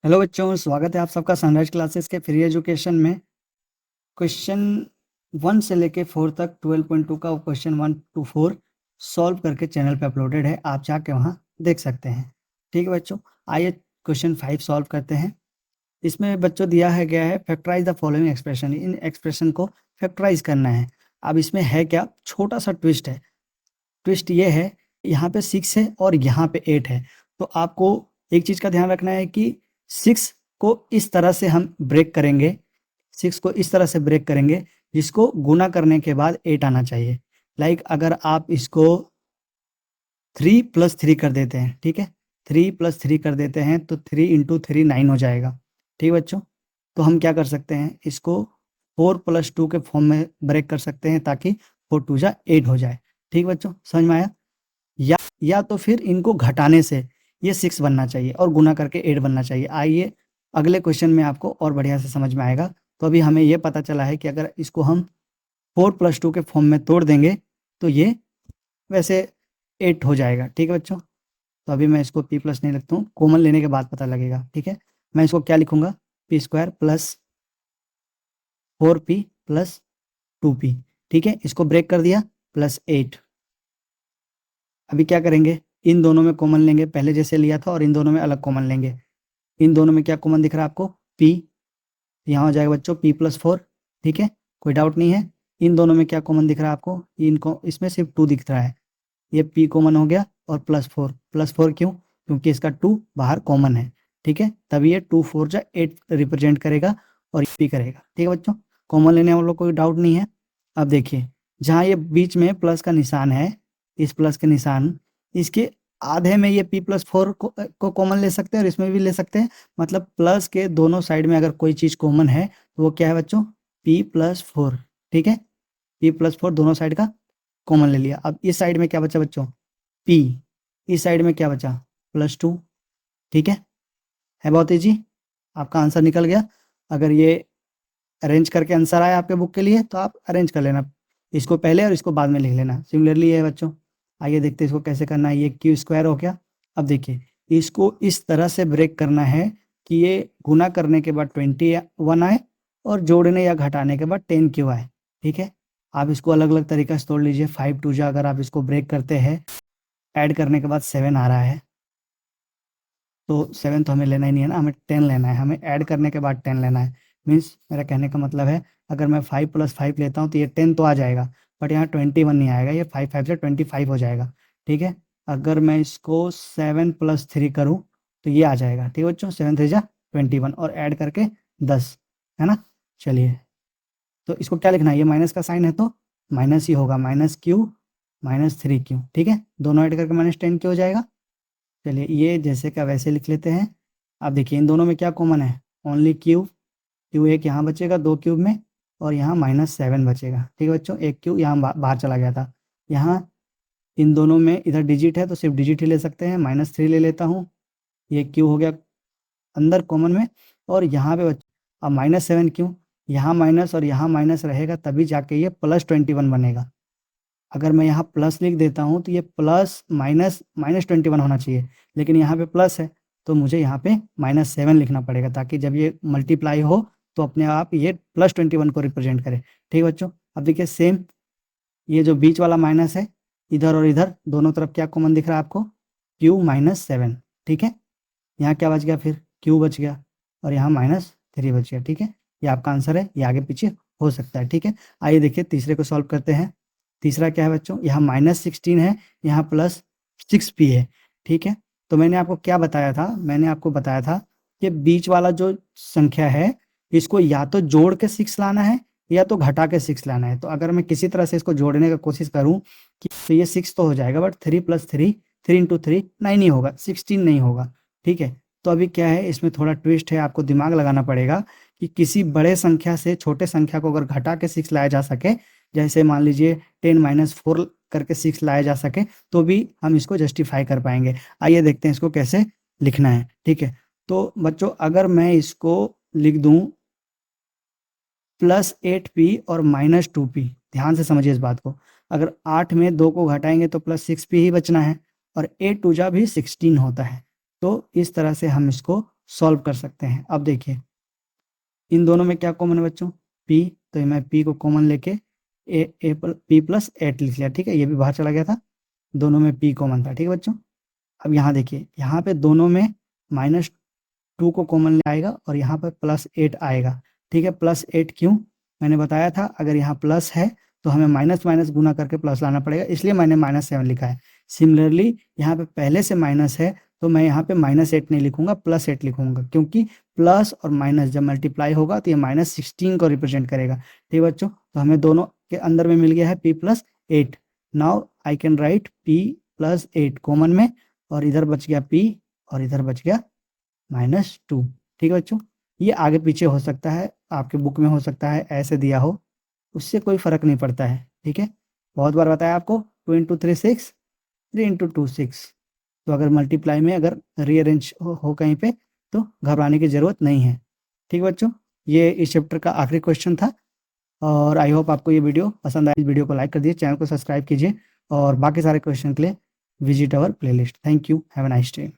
Hello बच्चों, स्वागत है आप सबका सनराइज क्लासेस के फ्री एजुकेशन में। क्वेश्चन 1 से लेके 4 तक 12.2 का क्वेश्चन 1 to 4 सॉल्व करके चैनल पे अपलोडेड है, आप जाके वहाँ देख सकते हैं। ठीक है बच्चों, आइए क्वेश्चन 5 सॉल्व करते हैं। इसमें बच्चों दिया है गया है फैक्टराइज द फॉलोइंग एक्सप्रेशन, इन एक्सप्रेशन को फैक्टराइज करना है। अब इसमें है क्या, छोटा सा ट्विस्ट है। ट्विस्ट ये है, यहाँ पे 6 है और यहाँ पे 8 है, तो आपको एक चीज़ का ध्यान रखना है कि 6 को इस तरह से हम ब्रेक करेंगे, 6 को इस तरह से ब्रेक करेंगे जिसको गुना करने के बाद 8 आना चाहिए। लाइक अगर आप इसको 3 + 3 कर देते हैं, ठीक है, 3 + 3 कर देते हैं तो 3 × 3 9 हो जाएगा। ठीक है बच्चों, तो हम क्या कर सकते हैं, इसको 4 + 2 के फॉर्म में ब्रेक कर सकते हैं ताकि 4 2 जा 8 हो जाए। ठीक बच्चों, समझ में आया? या तो फिर इनको घटाने से ये 6 बनना चाहिए और गुना करके 8 बनना चाहिए। आइए अगले क्वेश्चन में आपको और बढ़िया से समझ में आएगा। तो अभी हमें ये पता चला है कि अगर इसको हम 4 + 2 के फॉर्म में तोड़ देंगे तो ये वैसे 8 हो जाएगा। ठीक है बच्चों, तो अभी मैं इसको p प्लस नहीं लिखता हूँ, कॉमन लेने के बाद पता लगेगा। ठीक है, मैं इसको क्या लिखूंगा, p² + 4p + 2p। ठीक है, इसको ब्रेक कर दिया, +8। अभी क्या करेंगे, इन दोनों में कॉमन लेंगे, पहले जैसे लिया था, और इन दोनों में अलग कॉमन लेंगे। इन दोनों में क्या कॉमन दिख रहा है आपको, p, यहाँ हो जाएगा बच्चों p + 4। ठीक है, कोई डाउट नहीं है। इन दोनों में क्या कॉमन दिख रहा है आपको, इनको इसमें सिर्फ 2 दिख रहा है, ये p कॉमन हो गया और +4 क्यों, क्योंकि इसका 2 बाहर कॉमन है। ठीक है, तभी ये 2 4 जा 8 रिप्रेजेंट करेगा और ये p करेगा। ठीक है बच्चों, कॉमन लेने वालों को कोई डाउट नहीं है। अब देखिए, जहाँ ये बीच में प्लस का निशान है, इस प्लस के निशान, इसके आधे में ये p + 4 को कॉमन ले सकते हैं और इसमें भी ले सकते हैं। मतलब प्लस के दोनों साइड में अगर कोई चीज़ कॉमन है तो वो क्या है बच्चों, p + 4। ठीक है, p + 4 दोनों साइड का कॉमन ले लिया। अब इस साइड में क्या बचा बच्चों, p, इस साइड में क्या बचा, +2। ठीक है बहुत ईजी, आपका आंसर निकल गया। अगर ये अरेंज करके आंसर आया आपके बुक के लिए तो आप अरेंज कर लेना, इसको पहले और इसको बाद में लिख लेना। सिमिलरली ये है बच्चों, आइए देखते हैं इसको कैसे करना है। ये q² हो गया। अब देखिए, इसको इस तरह से ब्रेक करना है कि ये गुना करने के बाद 21 आए और जोड़ने या घटाने के बाद 10 आए। ठीक है, आप इसको अलग अलग तरीका से तोड़ लीजिए। 5 2 जा अगर आप इसको ब्रेक करते हैं, ऐड करने के बाद 7 आ रहा है, तो 7 तो हमें लेना ही नहीं है ना, हमें 10 लेना है, हमें ऐड करने के बाद 10 लेना है। मीन्स मेरा कहने का मतलब है, अगर मैं 5 + 5 लेता हूँ तो ये 10 तो आ जाएगा, बट यहाँ 21 नहीं आएगा, ये 5 5 से 25 हो जाएगा। ठीक है, अगर मैं इसको 7 + 3 करूँ तो ये आ जाएगा। ठीक है बच्चों, 7 3 जा 21 और ऐड करके 10, है ना। चलिए, तो इसको क्या लिखना है, ये माइनस का साइन है तो माइनस ही होगा, -q -3q। ठीक है, दोनों ऐड करके -10 हो जाएगा। चलिए, ये जैसे का वैसे लिख लेते हैं। अब देखिए, इन दोनों में क्या कॉमन है, ओनली क्यू एक यहाँ बचेगा 2 क्यूब में, और यहाँ -7 बचेगा। ठीक है बच्चों, एक क्यू यहाँ बाहर चला गया था। यहाँ इन दोनों में इधर डिजिट है तो सिर्फ डिजिट ही ले सकते हैं, -3 ले लेता हूँ, ये क्यू हो गया अंदर कॉमन में, और यहाँ पे अब -7 क्यों, यहाँ माइनस और यहाँ माइनस रहेगा तभी जाके ये +21 बनेगा। अगर मैं यहाँ प्लस लिख देता हूँ तो ये प्लस माइनस -21 होना चाहिए, लेकिन यहाँ पे प्लस है तो मुझे यहाँ पे -7 लिखना पड़ेगा, ताकि जब ये मल्टीप्लाई हो तो अपने आप ये +21 को रिप्रेजेंट करे। ठीक है बच्चों, अब देखिए सेम, ये जो बीच वाला माइनस है, इधर और इधर दोनों तरफ क्या कॉमन दिख रहा है आपको, q -7। ठीक है, यहाँ क्या बच गया, फिर q बच गया और यहाँ -3 बच गया। ठीक है, ये आपका आंसर है, ये आगे पीछे हो सकता है। ठीक है, आइए देखिए तीसरे को सॉल्व करते हैं। तीसरा क्या है बच्चों, यहाँ -16 है, यहाँ +6p है। ठीक है, तो मैंने आपको क्या बताया था, मैंने आपको बताया था कि बीच वाला जो संख्या है इसको या तो जोड़ के 6 लाना है या तो घटा के 6 लाना है। तो अगर मैं किसी तरह से इसको जोड़ने का कोशिश करूं कि तो ये 6 तो हो जाएगा, बट 3 + 3 3 × 3 9 ही होगा, 16 नहीं होगा। ठीक है, तो अभी क्या है, इसमें थोड़ा ट्विस्ट है, आपको दिमाग लगाना पड़ेगा कि किसी बड़े संख्या से छोटे संख्या को अगर घटा के 6 लाया जा सके, जैसे मान लीजिए 10 - 4 करके 6 लाया जा सके, तो भी हम इसको जस्टिफाई कर पाएंगे। आइए देखते हैं इसको कैसे लिखना है। ठीक है, तो बच्चों अगर मैं इसको लिख दूं +8p और -2p, ध्यान से समझिए इस बात को, अगर 8 में 2 को घटाएंगे तो +6p ही बचना है, और 8 2 जा भी 16 होता है। तो इस तरह से हम इसको सॉल्व कर सकते हैं। अब देखिए इन दोनों में क्या कॉमन है बच्चों, p, तो मैं p को कॉमन लेके p प्लस 8 लिख लिया, ठीक है, ये भी बाहर चला गया था, दोनों में p कॉमन था, ठीक है बच्चों। अब यहाँ देखिए यहाँ पे दोनों में -2 को कॉमन ले आएगा और यहाँ पर +8 आएगा, ठीक है। +8 क्यों, मैंने बताया था अगर यहाँ प्लस है तो हमें माइनस माइनस गुना करके प्लस लाना पड़ेगा, इसलिए मैंने -7 लिखा है। सिमिलरली यहाँ पे पहले से माइनस है तो मैं यहाँ पे -8 नहीं लिखूंगा, +8 लिखूंगा, क्योंकि प्लस और माइनस जब मल्टीप्लाई होगा तो ये -16 को रिप्रेजेंट करेगा, ठीक है बच्चों। तो हमें दोनों के अंदर में मिल गया है p + 8। Now I can write p + 8 common में, और इधर बच गया p और इधर बच गया -2, ठीक है बच्चों। ये आगे पीछे हो सकता है, आपके बुक में हो सकता है ऐसे दिया हो, उससे कोई फर्क नहीं पड़ता है, ठीक है। बहुत बार बताया आपको 2 × 3 6, 3 × 2 6, तो अगर मल्टीप्लाई में अगर रीअरेंज हो कहीं पे तो घबराने की ज़रूरत नहीं है, ठीक है बच्चों। ये इस चैप्टर का आखिरी क्वेश्चन था और आई होप आपको ये वीडियो पसंद आए। इस वीडियो को लाइक कर दीजिए, चैनल को सब्सक्राइब कीजिए और बाकी सारे क्वेश्चन के लिए visit our playlist. Thank you, have a nice day.